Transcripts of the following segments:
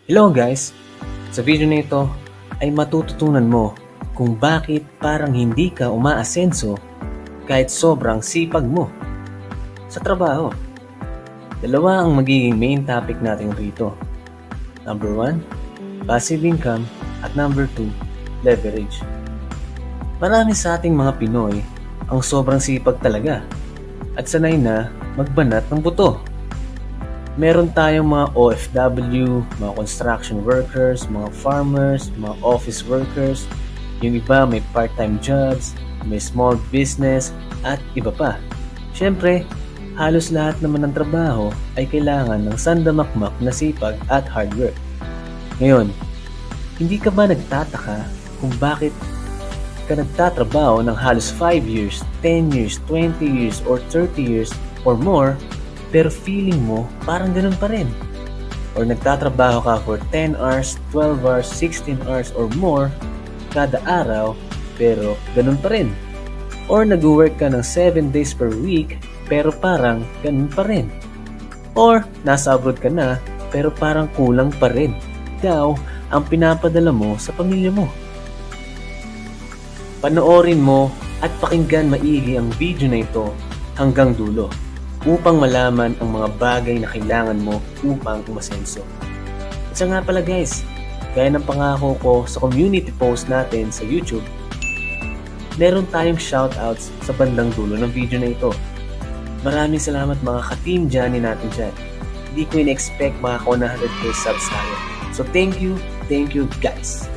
Hello guys! Sa video na ito ay matututunan mo kung bakit parang hindi ka umaasenso kahit sobrang sipag mo sa trabaho. Dalawa ang magiging main topic natin rito. Number 1, passive income at number 2, leverage. Marami sa ating mga Pinoy ang sobrang sipag talaga at sanay na magbanat ng buto. Meron tayong mga OFW, mga construction workers, mga farmers, mga office workers, yung iba may part-time jobs, may small business, at iba pa. Siyempre, halos lahat naman ng trabaho ay kailangan ng sandamakmak na sipag at hard work. Ngayon, hindi ka ba nagtataka kung bakit ka nagtatrabaho ng halos 5 years, 10 years, 20 years, or 30 years or more, pero feeling mo parang ganun pa rin? Or nagtatrabaho ka for 10 hours, 12 hours, 16 hours or more kada araw, pero ganun pa rin? Or nag-work ka ng 7 days per week, pero parang ganun pa rin? Or nasa abroad ka na, pero parang kulang pa rin daw ang pinapadala mo sa pamilya mo? Panoorin mo at pakinggan maigi ang video na ito hanggang dulo upang malaman ang mga bagay na kailangan mo upang umasenso. At nga pala guys, gaya ng pangako ko sa community post natin sa YouTube, meron tayong shoutouts sa bandang dulo ng video na ito. Maraming salamat mga ka-team Johnny natin dyan. Hindi ko in-expect mga 100k subs tayo. So thank you guys!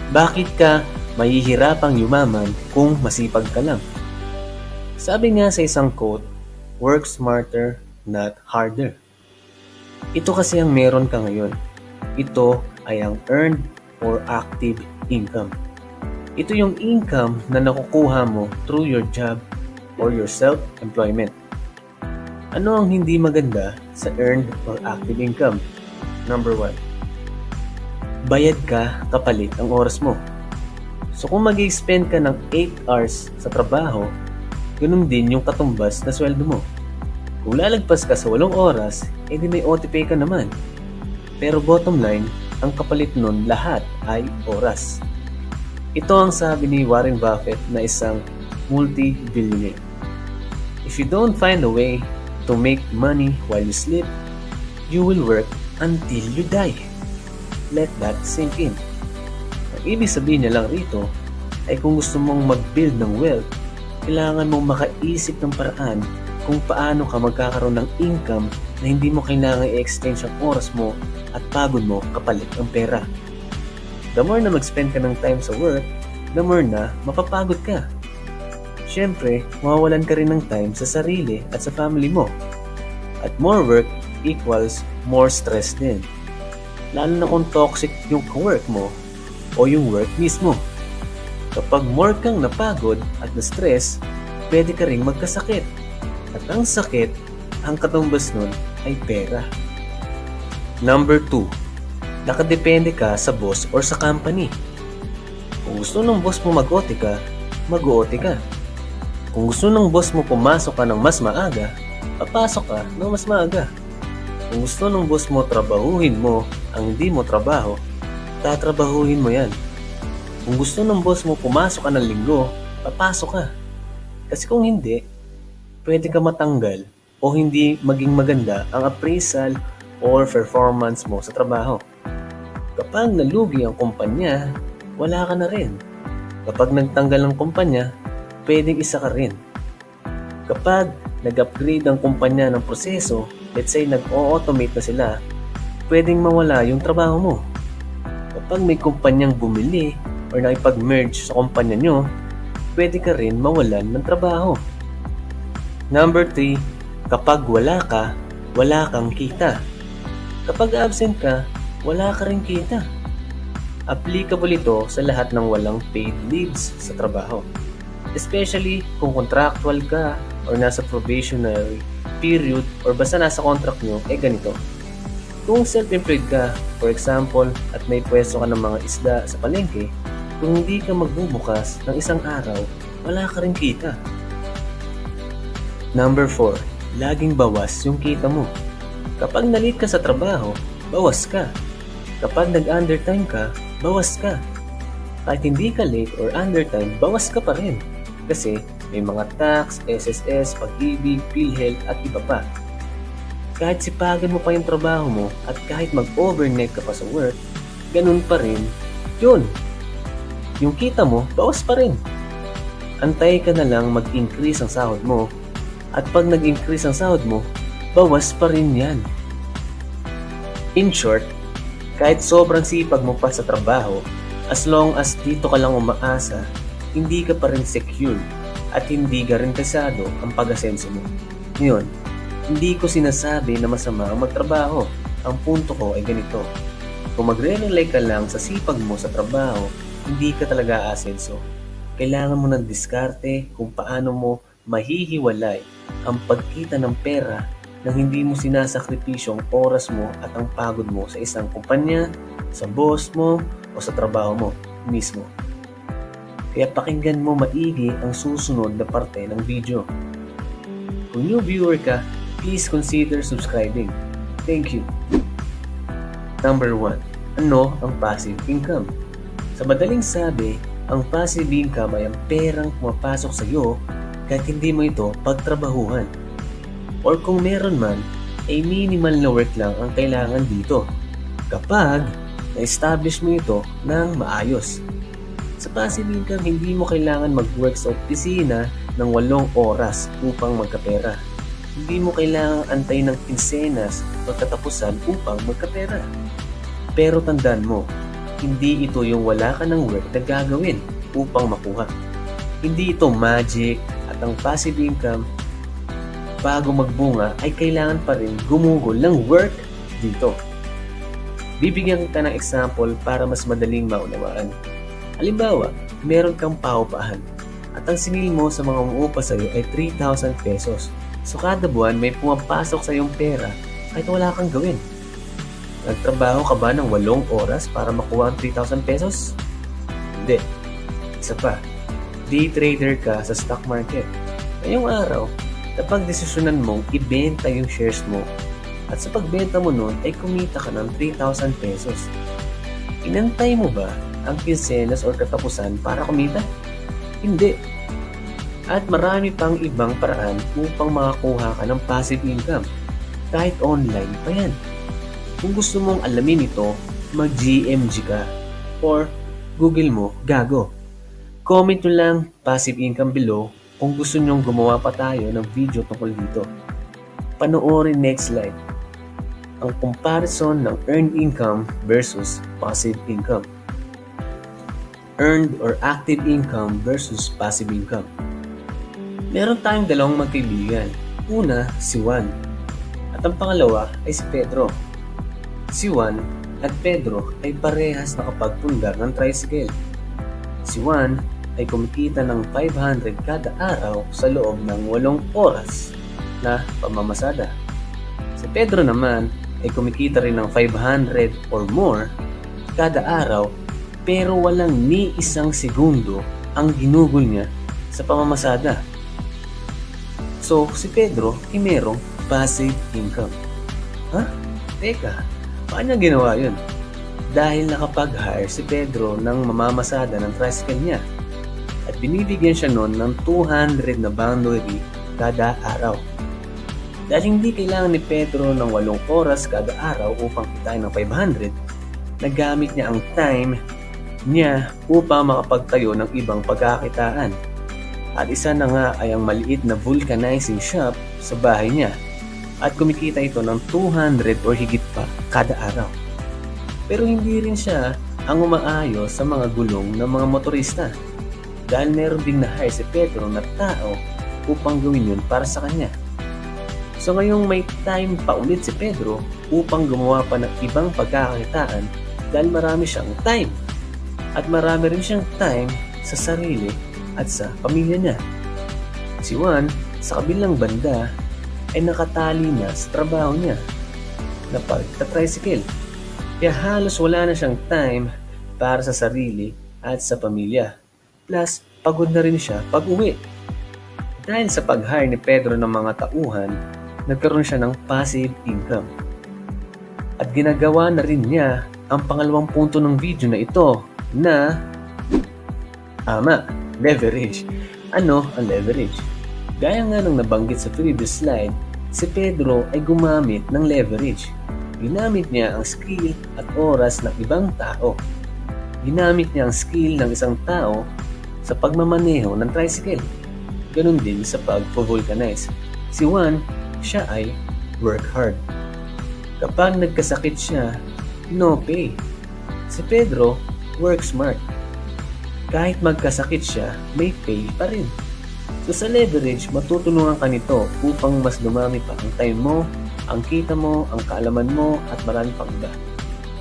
Bakit ka mahihirapang yumaman kung masipag ka lang? Sabi nga sa isang quote, work smarter, not harder. Ito kasi ang meron ka ngayon. Ito ay ang earned or active income. Ito yung income na nakukuha mo through your job or your self-employment. Ano ang hindi maganda sa earned or active income? Number 1, bayad ka kapalit ang oras mo. So kung mag-spend ka ng 8 hours sa trabaho, ganun din yung katumbas na sweldo mo. Kung lalagpas ka sa 8 oras, edi may OT pay ka naman. Pero bottom line, ang kapalit nun lahat ay oras. Ito ang sabi ni Warren Buffett na isang multi-billionaire. If you don't find a way to make money while you sleep, you will work until you die. Let that sink in. Ang ibig sabihin niya lang rito ay kung gusto mong mag-build ng wealth, kailangan mong makaisip ng paraan kung paano ka magkakaroon ng income na hindi mo kailangan i-extend ang oras mo at pagod mo kapalit ang pera. The more na mag-spend ka ng time sa work, the more na mapapagod ka. Siyempre, mawawalan ka rin ng time sa sarili at sa family mo. At more work equals more stress din. Lalo na kung toxic yung work mo o yung work mismo. Kapag more kang napagod at na-stress, pwede ka ring magkasakit. At ang sakit, ang katumbas nun ay pera. Number 2, nakadepende ka sa boss or sa company. Kung gusto ng boss mo mag-OT ka, mag-OT ka. Kung gusto ng boss mo pumasok ka ng mas maaga, papasok ka ng mas maaga. Kung gusto ng boss mo trabahuhin mo ang hindi mo trabaho, tatrabahuhin mo yan. Kung gusto ng boss mo pumasok ka ng linggo, papasok ka. Kasi kung hindi, pwede ka matanggal o hindi maging maganda ang appraisal or performance mo sa trabaho. Kapag nalugi ang kumpanya, wala ka na rin. Kapag nagtanggal ang kumpanya, pwedeng isa ka rin. Kapag nag-upgrade ang kumpanya ng proseso, let's say nag-automate na sila, pwedeng mawala yung trabaho mo. Kapag may kumpanyang bumili or nakipag-merge sa kumpanya nyo, pwede ka rin mawalan ng trabaho. Number 3, kapag wala kang kita. Kapag absent ka, wala ka rin kita. Applicable ito sa lahat ng walang paid leaves sa trabaho. Especially kung contractual ka or nasa probationary period or basta nasa contract nyo, ganito. Kung self-employed ka, for example, at may pwesto ka ng mga isda sa palengke, kung hindi ka magbubukas ng isang araw, wala ka rin kita. Number 4, laging bawas yung kita mo. Kapag na-late ka sa trabaho, bawas ka. Kapag nag-undertime ka, bawas ka. Kahit hindi ka late or undertime, bawas ka pa rin. Kasi may mga tax, SSS, pag-ibig, PhilHealth at iba pa. Kahit sipagan mo pa yung trabaho mo at kahit mag-overnight ka pa sa work, ganun pa rin, yun. Yung kita mo, bawas pa rin. Antay ka na lang mag-increase ang sahod mo at pag nag-increase ang sahod mo, bawas pa rin yan. In short, kahit sobrang sipag mo pa sa trabaho, as long as dito ka lang umaasa, hindi ka pa rin secure at hindi garantisado ang pag-asenso mo. Ngayon, hindi ko sinasabi na masama ang magtrabaho. Ang punto ko ay ganito. Kung magre-rely ka lang sa sipag mo sa trabaho, hindi ka talaga aasenso. Kailangan mo ng diskarte kung paano mo mahihiwalay ang pagkita ng pera nang hindi mo sinasakripisyong oras mo at ang pagod mo sa isang kumpanya, sa boss mo, o sa trabaho mo mismo. Kaya pakinggan mo maigi ang susunod na parte ng video. Kung new viewer ka, please consider subscribing. Thank you. Number 1. Ano ang passive income? Sa madaling sabi, ang passive income ay ang perang pumapasok sa iyo kahit hindi mo ito pagtrabahuhan. Or kung meron man, ay minimal na work lang ang kailangan dito kapag na-establish mo ito ng maayos. Sa passive income, hindi mo kailangan mag-work sa opisina ng 8 oras upang magkapera. Hindi mo kailangan antay ng kinsenas pagkatapusan upang magkapera. Pero tandaan mo, hindi ito yung wala ka ng work na gagawin upang makuha. Hindi ito magic at ang passive income bago magbunga ay kailangan pa rin gumugol ng work dito. Bibigyan kita ng example para mas madaling maunawaan. Halimbawa, meron kang paupahan at ang singil mo sa mga umuupa sa iyo ay 3,000 pesos. So kada buwan may pumapasok sa iyong pera kahit wala kang gawin. Nagtrabaho ka ba ng 8 oras para makuha ang 3,000 pesos? Hindi. Isa pa, day trader ka sa stock market. Ngayong araw, kapag desisyonan mong ibenta yung shares mo at sa pagbenta mo nun ay kumita ka ng 3,000 pesos. Inantay mo ba ang kinsenas o katapusan para kumita? Hindi. At marami pang ibang paraan upang makakuha ka ng passive income. Kahit online pa yan. Kung gusto mong alamin ito, mag-GMG ka or Google mo, Gago. Comment nyo lang passive income below kung gusto nyong gumawa pa tayo ng video tungkol dito. Panoorin next slide. Ang comparison ng earned income versus passive income. Earned or active income versus passive income. Meron tayong dalawang magkaibigan. Una, si Juan. At ang pangalawa ay si Pedro. Si Juan at Pedro ay parehas nakapagpundar ng tricycle. Si Juan ay kumikita ng 500 kada araw sa loob ng 8 oras na pamamasada. Si Pedro naman ay kumikita rin ng 500 or more kada araw pero walang ni isang segundo ang ginugol niya sa pamamasada. So, si Pedro ay merong passive income. Ha? Teka, paano niya ginawa yun? Dahil nakapag-hire si Pedro ng mamamasada ng tricycle niya at binibigyan siya nun ng 200 na boundary kada araw. Dahil hindi kailangan ni Pedro ng 8 oras kada araw upang kitain ng 500, nagamit niya ang time niya upang makapagtayo ng ibang pagkakitaan. At isa na nga ay ang maliit na vulcanizing shop sa bahay niya at kumikita ito ng 200 or higit pa kada araw. Pero hindi rin siya ang umaayos sa mga gulong ng mga motorista dahil meron din na-hire si Pedro na tao upang gawin yun para sa kanya. So ngayong may time pa ulit si Pedro upang gumawa pa ng ibang pagkakakitaan dahil marami siyang time. At marami rin siyang time sa sarili at sa pamilya niya. Si Juan, sa kabilang banda, ay nakatali na sa trabaho niya na pagta-tricycle. Kaya halos wala na siyang time para sa sarili at sa pamilya. Plus, pagod na rin siya pag-uwi. Dahil sa pag-hire ni Pedro ng mga tauhan, nagkaroon siya ng passive income. At ginagawa na rin niya ang pangalawang punto ng video na ito na leverage. Ano ang leverage? Gaya nga ng nabanggit sa previous slide, si Pedro ay gumamit ng leverage. Ginamit niya ang skill at oras ng ibang tao. Ginamit niya ang skill ng isang tao sa pagmamaneho ng tricycle. Ganon din sa pag-vulcanize. Si Juan, siya ay work hard. Kapag nagkasakit siya, no pay. Si Pedro, work smart. Kahit magkasakit siya, may pay pa rin. So sa leverage, matutulungan ka nito upang mas dumami pa ang time mo, ang kita mo, ang kaalaman mo, at marami pang iba.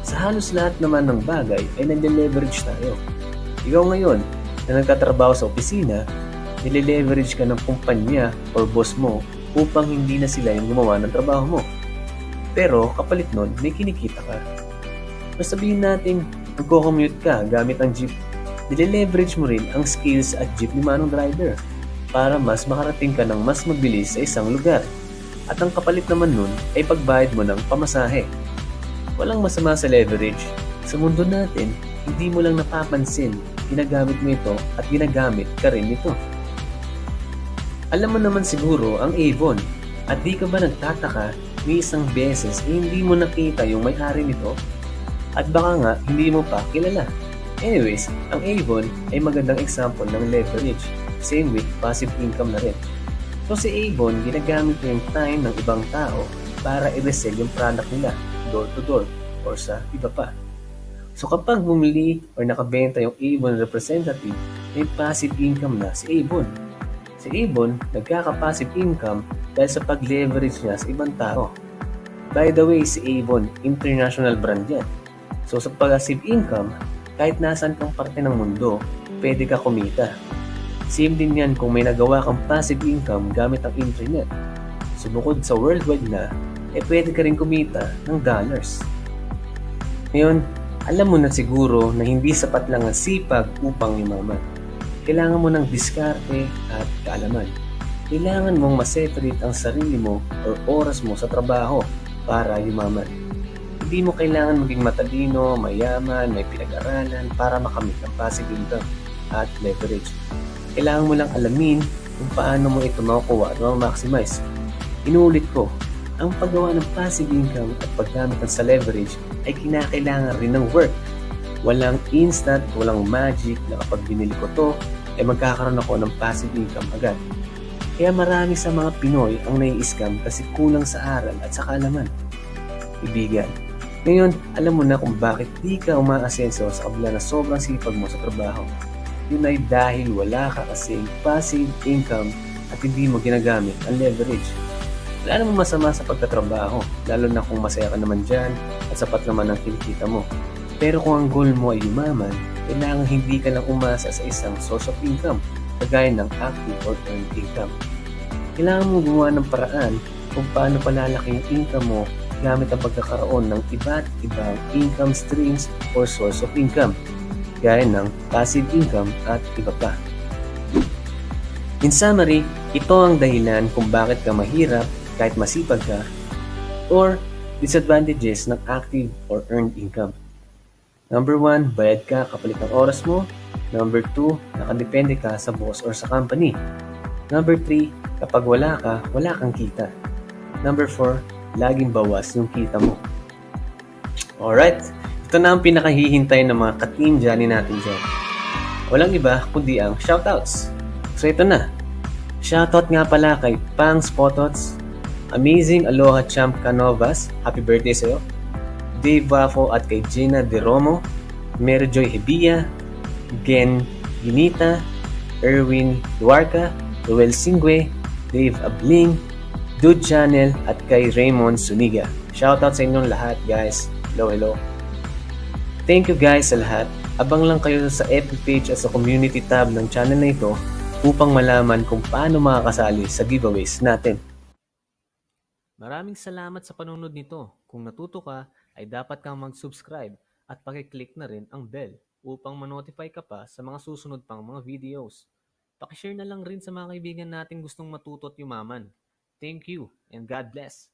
Sa halos lahat naman ng bagay ay nag-leverage tayo. Ikaw ngayon na nagtatrabaho sa opisina, nile-leverage ka ng kumpanya or boss mo upang hindi na sila yung gumawa ng trabaho mo. Pero kapalit nun, may kinikita ka. Mas sabihin natin, magko-commute ka gamit ang jeep, nile-leverage mo rin ang skills at jeep ni manong driver para mas makarating ka ng mas mabilis sa isang lugar. At ang kapalit naman nun ay pagbayad mo ng pamasahe. Walang masama sa leverage. Sa mundo natin, hindi mo lang napapansin, ginagamit mo ito at ginagamit ka rin ito. Alam mo naman siguro ang Avon at di ka ba nagtataka ni isang beses hindi mo nakita yung may-ari nito? At baka nga hindi mo pa kilala. Anyways, ang Avon ay magandang example ng leverage. Same with passive income na rin. So si Avon, ginagamit niya yung time ng ibang tao para i-resell yung product nila door to door or sa iba pa. So kapag bumili or nakabenta yung Avon representative, may passive income na si Avon. Si Avon, nagkaka-passive income dahil sa pag-leverage niya sa ibang tao. By the way, si Avon, international brand yan. So sa passive income, kahit nasaan kang parte ng mundo, pwede ka kumita. Same din yan kung may nagawa kang passive income gamit ang internet. So bukod sa worldwide na, pwede ka rin kumita ng dollars. Ngayon, alam mo na siguro na hindi sapat lang ang sipag upang yumaman. Kailangan mo ng diskarte at kaalaman. Kailangan mong maseparate ang sarili mo o oras mo sa trabaho para yumaman. Hindi mo kailangan maging matalino, mayaman, may pinag-aralan para makamit ang passive income at leverage. Kailangan mo lang alamin kung paano mo ito makukuha at ma-maximize. Inuulit ko, ang paggawa ng passive income at paggamit ng sa leverage ay kinakailangan rin ng work. Walang instant, walang magic na kapag binili ko to, magkakaroon ako ng passive income agad. Kaya marami sa mga Pinoy ang nai-scam kasi kulang sa aral at sa kaalaman. Ibigan, ngayon alam mo na kung bakit di ka umaasenso sa kabila na sobrang sipag mo sa trabaho. Yun ay dahil wala ka kasing passive income at hindi mo ginagamit ang leverage. Wala namang masama sa pagtatrabaho, lalo na kung masaya ka naman dyan at sapat naman ang kinikita mo. Pero kung ang goal mo ay yumaman, kailangan hindi ka lang umasa sa isang source of income, kagaya ng active or earned income. Kailangan mo gumawa ng paraan kung paano palalaki yung income mo gamit ang pagkakaroon ng iba't ibang income streams or source of income, gaya ng passive income at iba pa. In summary, ito ang dahilan kung bakit ka mahirap kahit masipag ka, or disadvantages ng active or earned income. Number 1, bayad ka kapalit ng oras mo. Number 2, nakadepende ka sa boss or sa company. Number 3, kapag wala ka, wala kang kita. Number 4, laging bawas yung kita mo. Alright, ito na ang pinakahihintay ng mga ka-team Johnny natin dyan. Walang iba kundi ang shoutouts. So ito na. Shoutout nga pala kay Pang Spotots, Amazing Aloha Champ Canovas, happy birthday sa'yo. Dave Wafo at kay Gina De Romo, Mary Joy Hebia, Gen Ginita, Erwin Duarca, Joel Singwe, Dave Abling, Dude Channel at kay Raymond Suniga. Shoutout sa inyong lahat guys. Hello. Thank you guys sa lahat. Abang lang kayo sa FB page at sa community tab ng channel na ito upang malaman kung paano makakasali sa giveaways natin. Maraming salamat sa panunod nito. Kung natuto ka, ay dapat kang mag-subscribe at pakiclick na rin ang bell upang ma-notify ka pa sa mga susunod pang mga videos. Pakishare na lang rin sa mga kaibigan natin gustong matuto at yumaman. Thank you and God bless.